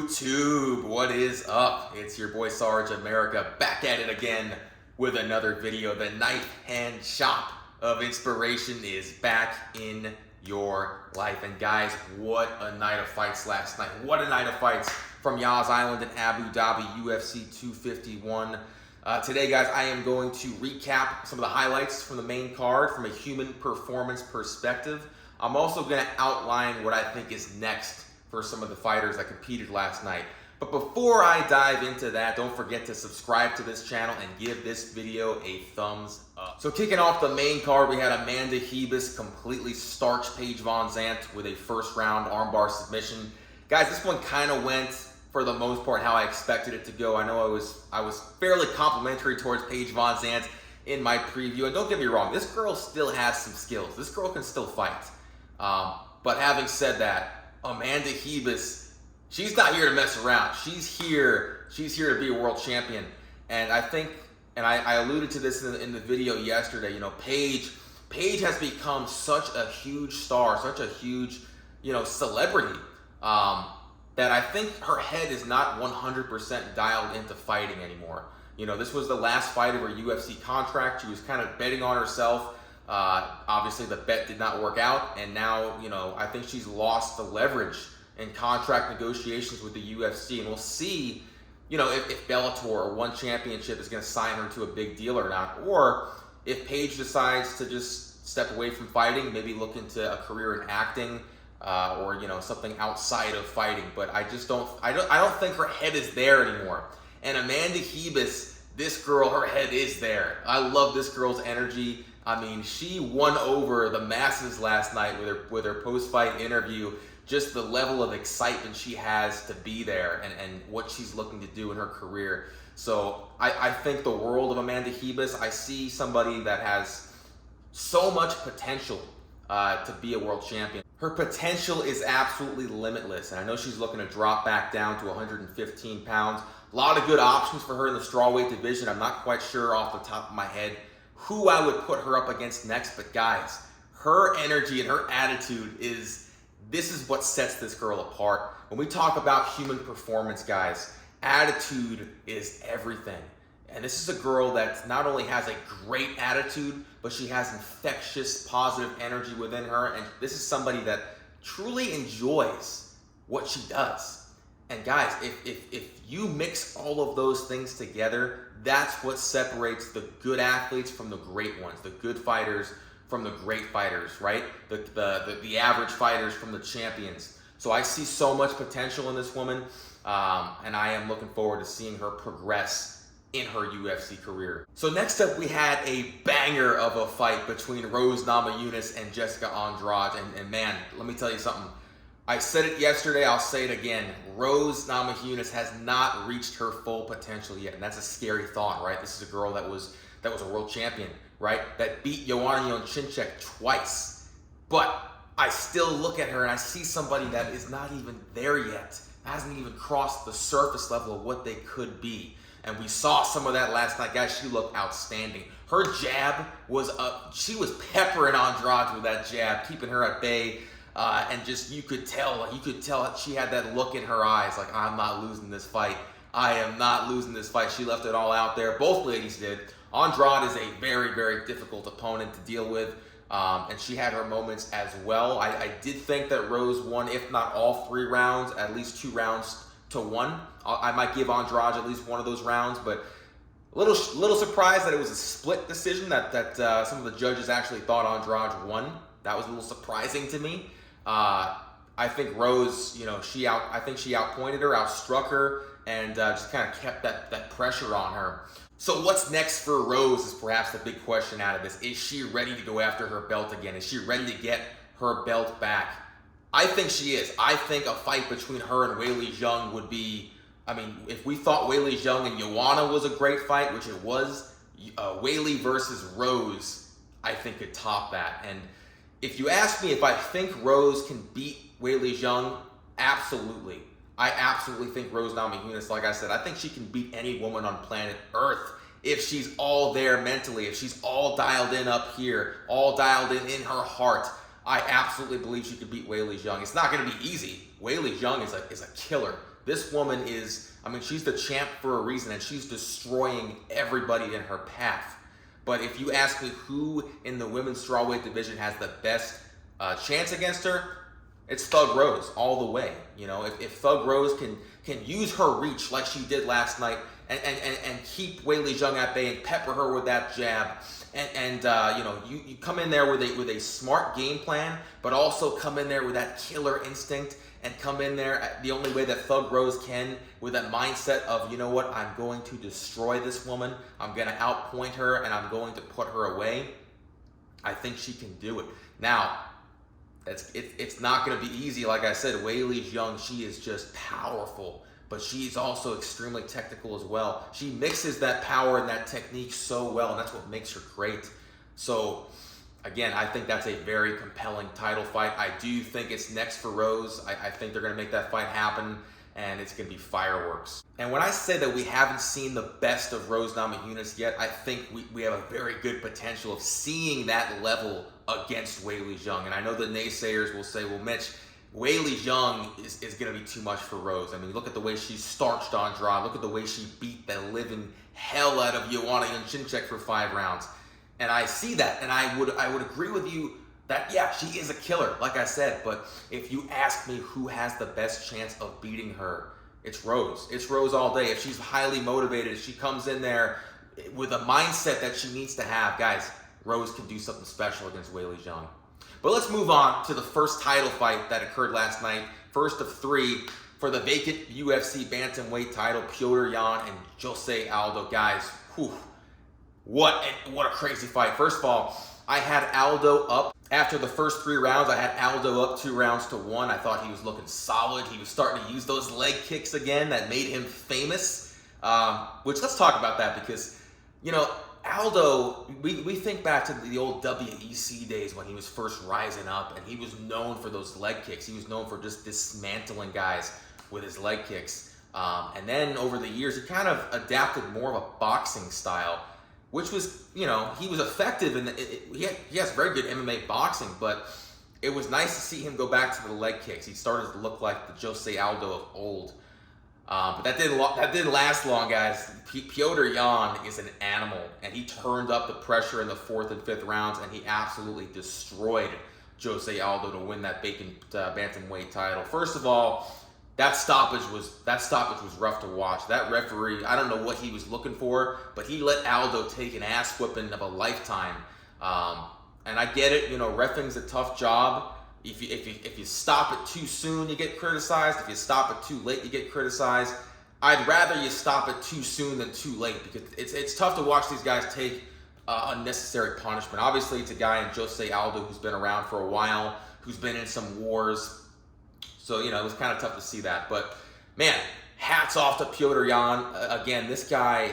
YouTube, what is up? It's your boy Sarge America back at it again with another video. The knife hand shop of inspiration is back in your life. And guys, what a night of fights last night. What a night of fights from Yas Island in Abu Dhabi, UFC 251. Today, guys, I am going to recap some of the highlights from the main card from a human performance perspective. I'm also going to outline what I think is next for some of the fighters that competed last night. But before I dive into that, don't forget to subscribe to this channel and give this video a thumbs up. So kicking off the main card, we had Amanda Hebus completely starch Paige VanZant with a first round armbar submission. Guys, this one kind of went, for the most part, how I expected it to go. I know I was fairly complimentary towards Paige VanZant in my preview. And don't get me wrong, this girl still has some skills. This girl can still fight. But having said that, Amanda Hebus, she's not here to mess around. She's here to be a world champion. And I think, and I alluded to this in the video yesterday, you know, Paige has become such a huge star, such a huge, you know, celebrity, that I think her head is not 100% dialed into fighting anymore. You know, this was the last fight of her UFC contract. She was kind of betting on herself. Obviously the bet did not work out, and now, you know, I think she's lost the leverage in contract negotiations with the UFC, and we'll see, you know, if Bellator or One Championship is going to sign her to a big deal or not, or if Paige decides to just step away from fighting, maybe look into a career in acting, or, you know, something outside of fighting. But I don't think her head is there anymore. And Amanda Hebus, this girl, her head is there. I love this girl's energy. I mean, she won over the masses last night with her post-fight interview. Just the level of excitement she has to be there and what she's looking to do in her career. So I think the world of Amanda Hebus. I see somebody that has so much potential to be a world champion. Her potential is absolutely limitless. And I know she's looking to drop back down to 115 pounds. A lot of good options for her in the strawweight division. I'm not quite sure off the top of my head who I would put her up against next, but guys, her energy and her attitude this is what sets this girl apart. When we talk about human performance, guys, attitude is everything. And this is a girl that not only has a great attitude, but she has infectious, positive energy within her. And this is somebody that truly enjoys what she does. And guys, if you mix all of those things together, that's what separates the good athletes from the great ones, the good fighters from the great fighters, right? The average fighters from the champions. So I see so much potential in this woman, and I am looking forward to seeing her progress in her UFC career. So next up, we had a banger of a fight between Rose Namajunas and Jessica Andrade. And man, let me tell you something. I said it yesterday, I'll say it again. Rose Namajunas has not reached her full potential yet, and that's a scary thought, right? This is a girl that was a world champion, right? That beat Joanna Jędrzejczyk twice. But I still look at her and I see somebody that is not even there yet, hasn't even crossed the surface level of what they could be. And we saw some of that last night. Guys, she looked outstanding. Her jab was up. She was peppering Andrade with that jab, keeping her at bay. And just, you could tell she had that look in her eyes, like, I'm not losing this fight. I am not losing this fight. She left it all out there. Both ladies did. Andrade is a very, very difficult opponent to deal with. And she had her moments as well. I did think that Rose won, if not all 3 rounds, at least 2 rounds to 1. I might give Andrade at least one of those rounds, but a little surprised that it was a split decision, that some of the judges actually thought Andrade won. That was a little surprising to me. I think Rose, you know, I think she outpointed her, outstruck her, and just kind of kept that pressure on her. So what's next for Rose is perhaps the big question out of this. Is she ready to go after her belt again? Is she ready to get her belt back? I think she is. I think a fight between her and Weili Zhang would be, I mean, if we thought Weili Zhang and Joanna was a great fight, which it was, Weili versus Rose, I think could top that. And if you ask me if I think Rose can beat Weili Zhang, absolutely. I absolutely think Rose Namajunas, like I said, I think she can beat any woman on planet Earth if she's all there mentally, if she's all dialed in up here, all dialed in her heart. I absolutely believe she could beat Weili Zhang. It's not going to be easy. Weili Zhang is a killer. This woman is, I mean, she's the champ for a reason, and she's destroying everybody in her path. But if you ask me who in the women's strawweight division has the best chance against her, it's Thug Rose all the way. You know, if Thug Rose can use her reach like she did last night and keep Weili Zhang at bay and pepper her with that jab, and you know, you come in there with a smart game plan, but also come in there with that killer instinct, and come in there the only way that Thug Rose can, with that mindset of, you know what, I'm going to destroy this woman, I'm going to outpoint her, and I'm going to put her away. I think she can do it. Now, it's not going to be easy. Like I said, Weili Zhang, she is just powerful, but she's also extremely technical as well. She mixes that power and that technique so well, and that's what makes her great. So, again, I think that's a very compelling title fight. I do think it's next for Rose. I think they're going to make that fight happen, and it's going to be fireworks. And when I say that we haven't seen the best of Rose Namajunas yet, I think we have a very good potential of seeing that level against Weili Zhang. And I know the naysayers will say, well, Mitch, Weili Zhang is going to be too much for Rose. I mean, look at the way she starched Andrade. Look at the way she beat the living hell out of Joanna Jędrzejczyk for 5 rounds. And I see that, and I would agree with you that, yeah, she is a killer, like I said. But if you ask me who has the best chance of beating her, it's Rose. It's Rose all day. If she's highly motivated, if she comes in there with a mindset that she needs to have, guys, Rose can do something special against Weili Zhang. But let's move on to the first title fight that occurred last night. First of 3 for the vacant UFC bantamweight title, Petyr Yan and Jose Aldo. Guys, whew, what a crazy fight. First of all, I had Aldo up. After the first 3 rounds, I had Aldo up 2 rounds to 1. I thought he was looking solid. He was starting to use those leg kicks again that made him famous. Which, let's talk about that, because, you know, Aldo, we think back to the old WEC days when he was first rising up, and he was known for those leg kicks. He was known for just dismantling guys with his leg kicks. And then over the years, he kind of adapted more of a boxing style, which was, you know, he was effective, and he has very good MMA boxing, but it was nice to see him go back to the leg kicks. He started to look like the Jose Aldo of old. But that didn't last long, guys. Petyr Yan is an animal, and he turned up the pressure in the 4th and 5th rounds, and he absolutely destroyed Jose Aldo to win that vacant bantamweight title. First of all, that stoppage was rough to watch. That referee, I don't know what he was looking for, but he let Aldo take an ass whipping of a lifetime. And I get it, you know, reffing's a tough job. If you stop it too soon, you get criticized. If you stop it too late, you get criticized. I'd rather you stop it too soon than too late, because it's tough to watch these guys take unnecessary punishment. Obviously, it's a guy in Jose Aldo who's been around for a while, who's been in some wars. So, you know, it was kind of tough to see that. But, man, hats off to Petyr Yan. Again, this guy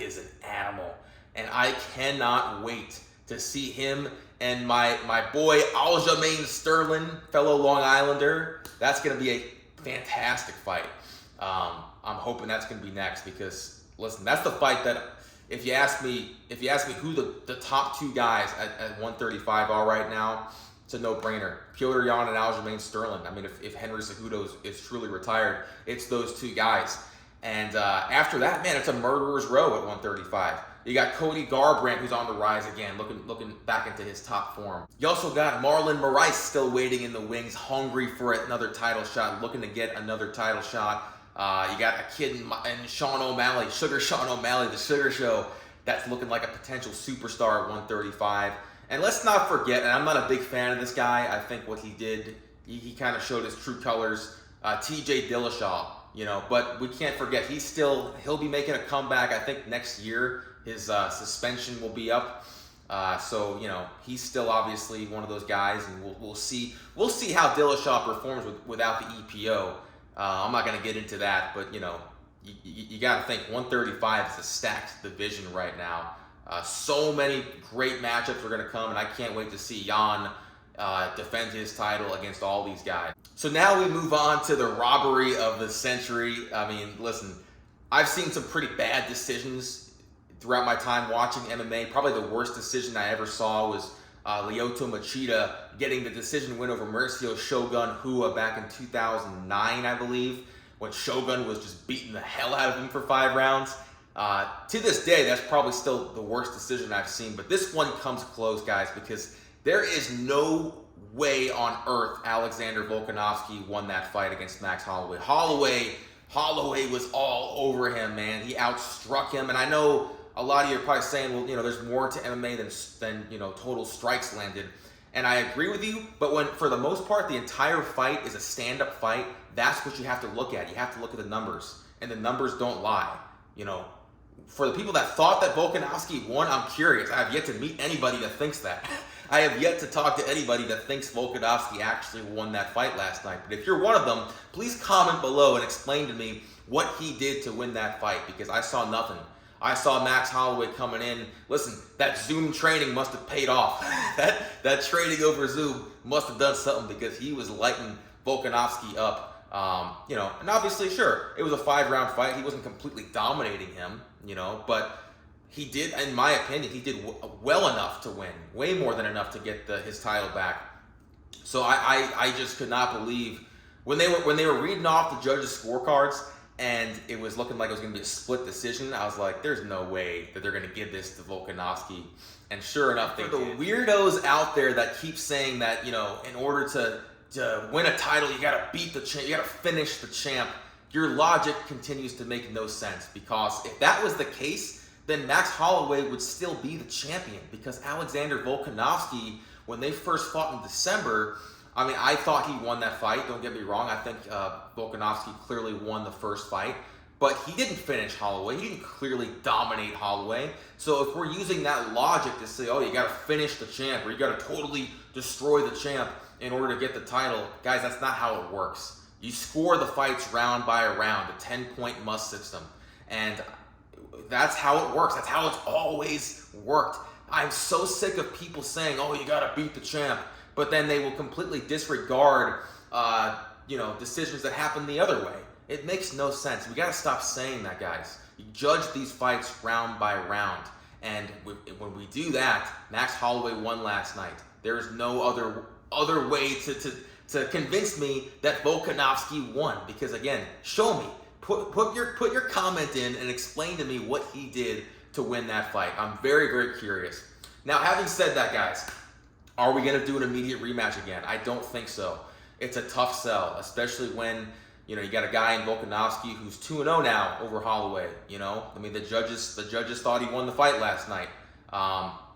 is an animal. And I cannot wait to see him and my boy Aljamain Sterling, fellow Long Islander. That's going to be a fantastic fight. I'm hoping that's going to be next, because, listen, that's the fight that, if you ask me who the top 2 guys at 135 are right now, it's a no-brainer. Petyr Yan and Aljamain Sterling. I mean, if Henry Cejudo is truly retired, it's those 2 guys. And after that, man, it's a murderer's row at 135. You got Cody Garbrandt, who's on the rise again, looking back into his top form. You also got Marlon Moraes still waiting in the wings, hungry for another title shot, looking to get another title shot. You got a kid in Sean O'Malley, Sean O'Malley, the Sugar Show, that's looking like a potential superstar at 135. And let's not forget, and I'm not a big fan of this guy, I think what he did, he kind of showed his true colors, TJ Dillashaw, you know, but we can't forget, he'll be making a comeback. I think next year his suspension will be up. So, you know, he's still obviously one of those guys, and we'll see how Dillashaw performs without the EPO. I'm not going to get into that, but, you know, you got to think 135 is a stacked division right now. So many great matchups are going to come, and I can't wait to see Yan defend his title against all these guys. So now we move on to the robbery of the century. I mean, listen, I've seen some pretty bad decisions throughout my time watching MMA. Probably the worst decision I ever saw was Lyoto Machida getting the decision win over Mauricio Shogun Rua back in 2009, I believe, when Shogun was just beating the hell out of him for 5 rounds. To this day, that's probably still the worst decision I've seen, but this one comes close, guys, because there is no way on earth Alexander Volkanovski won that fight against Max Holloway. Holloway was all over him, man. He outstruck him, and I know a lot of you are probably saying, well, there's more to MMA than total strikes landed. And I agree with you, but for the most part, the entire fight is a stand-up fight, that's what you have to look at. You have to look at the numbers, and the numbers don't lie. For the people that thought that Volkanovski won, I'm curious. I have yet to meet anybody that thinks that. I have yet to talk to anybody that thinks Volkanovski actually won that fight last night. But if you're one of them, please comment below and explain to me what he did to win that fight, because I saw nothing. I saw Max Holloway coming in. Listen, that Zoom training must have paid off. that training over Zoom must have done something, because he was lighting Volkanovski up. And obviously, sure, it was a 5-round fight. He wasn't completely dominating him, but he did, in my opinion, he did well enough to win, way more than enough to get his title back. So I just could not believe when they were reading off the judges' scorecards, and it was looking like it was going to be a split decision. I was like, there's no way that they're going to give this to Volkanovski. And sure enough, they did. For the weirdos out there that keep saying that, in order to win a title, you got to beat the champ, you got to finish the champ, your logic continues to make no sense. Because if that was the case, then Max Holloway would still be the champion. Because Alexander Volkanovski, when they first fought in December, I thought he won that fight, don't get me wrong. I think Volkanovski clearly won the first fight, but he didn't finish Holloway. He didn't clearly dominate Holloway. So if we're using that logic to say, oh, you got to finish the champ, or you got to totally destroy the champ in order to get the title, guys, that's not how it works. You score the fights round by round, a 10-point must system, and that's how it works. That's how it's always worked. I'm so sick of people saying, oh, you got to beat the champ, but then they will completely disregard, decisions that happen the other way. It makes no sense. We got to stop saying that, guys. You judge these fights round by round, and when we do that, Max Holloway won last night. There is no other way to convince me that Volkanovski won, because again, show me. Put your comment in and explain to me what he did to win that fight. I'm very, very curious. Now, having said that, guys, are we going to do an immediate rematch again? I don't think so. It's a tough sell, especially when you got a guy in Volkanovski who's 2-0 now over Holloway. The judges thought he won the fight last night.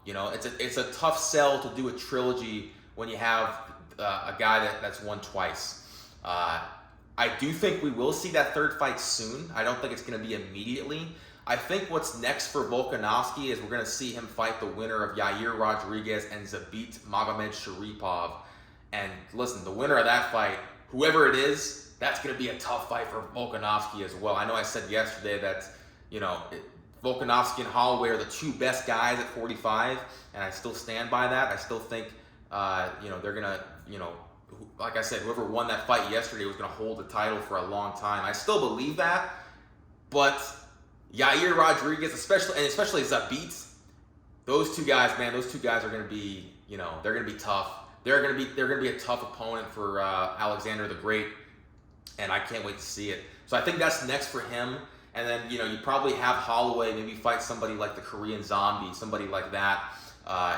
It's a tough sell to do a trilogy when you have a guy that's won twice. I do think we will see that third fight soon. I don't think it's going to be immediately. I think what's next for Volkanovski is we're going to see him fight the winner of Yair Rodriguez and Zabit Magomedsharipov. And listen, the winner of that fight, whoever it is, that's going to be a tough fight for Volkanovski as well. I know I said yesterday that, Volkanovski and Holloway are the two best guys at 45, and I still stand by that. I still think, they're going to, like I said, whoever won that fight yesterday was going to hold the title for a long time. I still believe that, but Yair Rodriguez, especially Zabit, those two guys are going to be, they're going to be tough. They're going to be a tough opponent for Alexander the Great, and I can't wait to see it. So I think that's next for him. And then, you probably have Holloway maybe fight somebody like the Korean Zombie, somebody like that.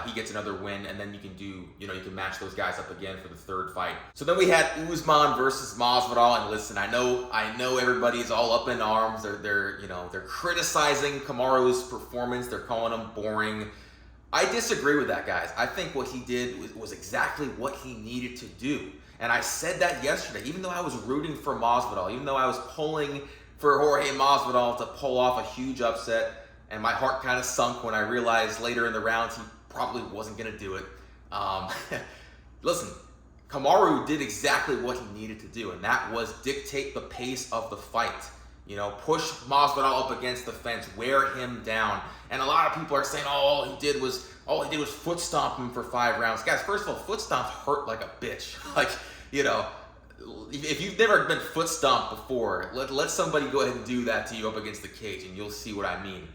He gets another win, and then you can do, you can match those guys up again for the third fight. So then we had Usman versus Masvidal, and listen, I know everybody's all up in arms. They're criticizing Kamaru's performance. They're calling him boring. I disagree with that, guys. I think what he did was exactly what he needed to do. And I said that yesterday, even though I was rooting for Masvidal, even though I was pulling for Jorge Masvidal to pull off a huge upset, and my heart kind of sunk when I realized later in the rounds he probably wasn't going to do it. Listen, Kamaru did exactly what he needed to do, and that was dictate the pace of the fight. Push Masvidal up against the fence, wear him down. And a lot of people are saying, oh, all he did was foot stomp him for 5 rounds. Guys, first of all, foot stomps hurt like a bitch. If you've never been foot stomped before, let somebody go ahead and do that to you up against the cage, and you'll see what I mean.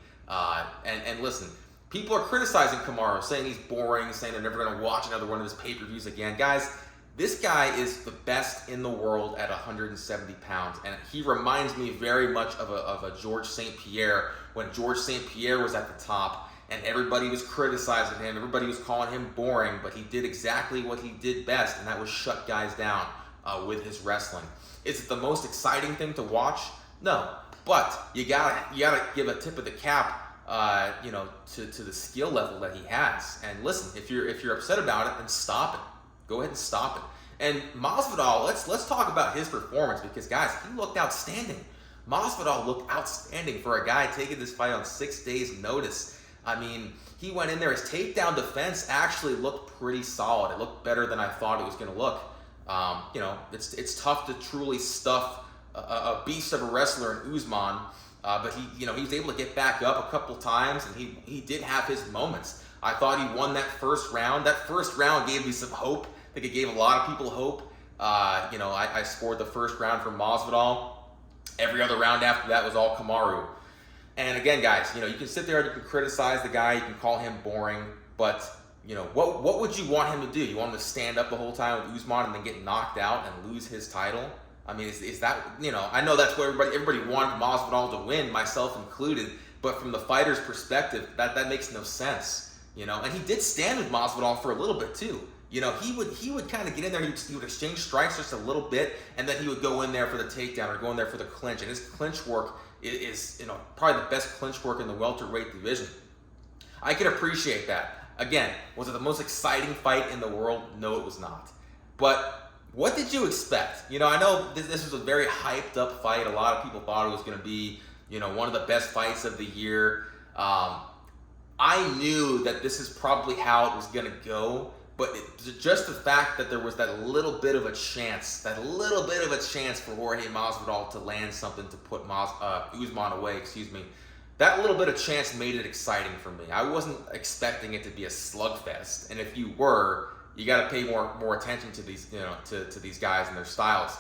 And listen, people are criticizing Kamaru, saying he's boring, saying they're never going to watch another one of his pay-per-views again. Guys, This guy is the best in the world at 170 pounds, and he reminds me very much of a George St. Pierre, when George St. Pierre was at the top, and everybody was criticizing him, everybody was calling him boring, but he did exactly what he did best, and that was shut guys down with his wrestling. Is it the most exciting thing to watch? No, but you gotta give a tip of the cap, to the skill level that he has. And listen, if you're upset about it, then stop it. Go ahead and stop it. And Masvidal, let's talk about his performance, because guys, he looked outstanding. Masvidal looked outstanding for a guy taking this fight on 6 days' notice. I mean, he went in there. His takedown defense actually looked pretty solid. It looked better than I thought it was going to look. It's tough to truly stuff a beast of a wrestler in Usman, but he was able to get back up a couple times, and he did have his moments. I thought he won that first round. That first round gave me some hope. I think it gave a lot of people hope. I scored the first round for Masvidal. Every other round after that was all Kamaru. And again, guys, you can sit there and you can criticize the guy, you can call him boring, but what would you want him to do? You want him to stand up the whole time with Usman and then get knocked out and lose his title? I mean, is that, I know that's what everybody wanted Masvidal to win, myself included, but from the fighter's perspective, that makes no sense, And he did stand with Masvidal for a little bit too. He would kind of get in there, he would exchange strikes just a little bit, and then he would go in there for the takedown or go in there for the clinch. And his clinch work is probably the best clinch work in the welterweight division. I can appreciate that. Again, was it the most exciting fight in the world? No, it was not. But what did you expect? I know this was a very hyped up fight. A lot of people thought it was going to be, one of the best fights of the year. I knew that this is probably how it was going to go. But just the fact that there was that little bit of a chance for Jorge Masvidal to land something to put Usman away, that little bit of chance made it exciting for me. I wasn't expecting it to be a slugfest, and if you were, you got to pay more attention to these, to these guys and their styles.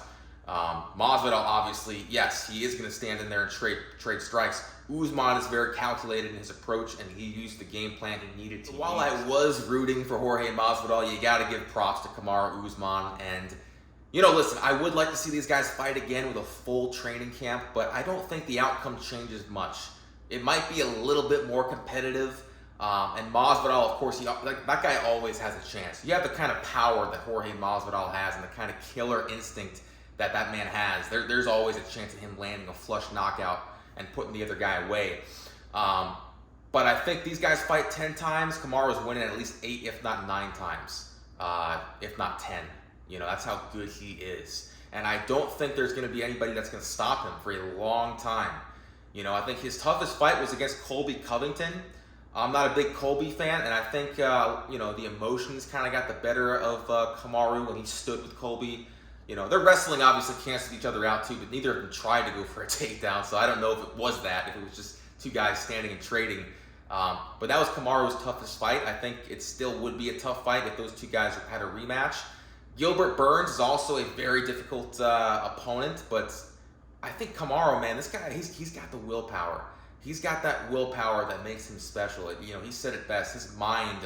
Masvidal, obviously, yes, he is going to stand in there and trade strikes. Guzman is very calculated in his approach, and he used the game plan he needed to. While I was rooting for Jorge Masvidal, you got to give props to Kamaru Usman. And, listen, I would like to see these guys fight again with a full training camp, but I don't think the outcome changes much. It might be a little bit more competitive. And Masvidal, of course, that guy always has a chance. You have the kind of power that Jorge Masvidal has and the kind of killer instinct that man has. There's always a chance of him landing a flush knockout and putting the other guy away. But I think these guys fight 10 times. Kamaru's winning at least 8, if not 9 times, if not 10. That's how good he is. And I don't think there's going to be anybody that's going to stop him for a long time. I think his toughest fight was against Colby Covington. I'm not a big Colby fan, and I think, the emotions kind of got the better of Kamaru when he stood with Colby. Their wrestling obviously canceled each other out too, but neither of them tried to go for a takedown, so I don't know if it was that, if it was just two guys standing and trading. But that was Kamaru's toughest fight. I think it still would be a tough fight if those two guys had a rematch. Gilbert Burns is also a very difficult opponent, but I think Kamaru, man, this guy, he's got the willpower. He's got that willpower that makes him special. He said it best. His mind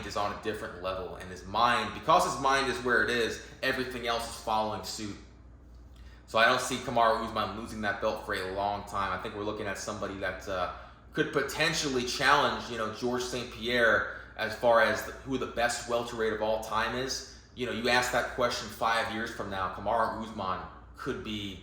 is on a different level, and because his mind is where it is, everything else is following suit. So I don't see Kamaru Usman losing that belt for a long time. I think we're looking at somebody that could potentially challenge, George St. Pierre as far as who the best welterweight of all time is. You ask that question 5 years from now, Kamaru Usman could be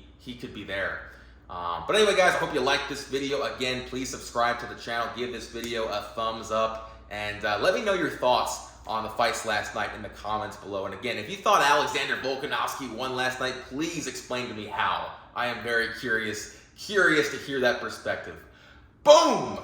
there. But anyway, guys, I hope you liked this video. Again, please subscribe to the channel, give this video a thumbs up, and let me know your thoughts on the fights last night in the comments below. And again, if you thought Alexander Volkanovski won last night, please explain to me how. I am very curious to hear that perspective. Boom!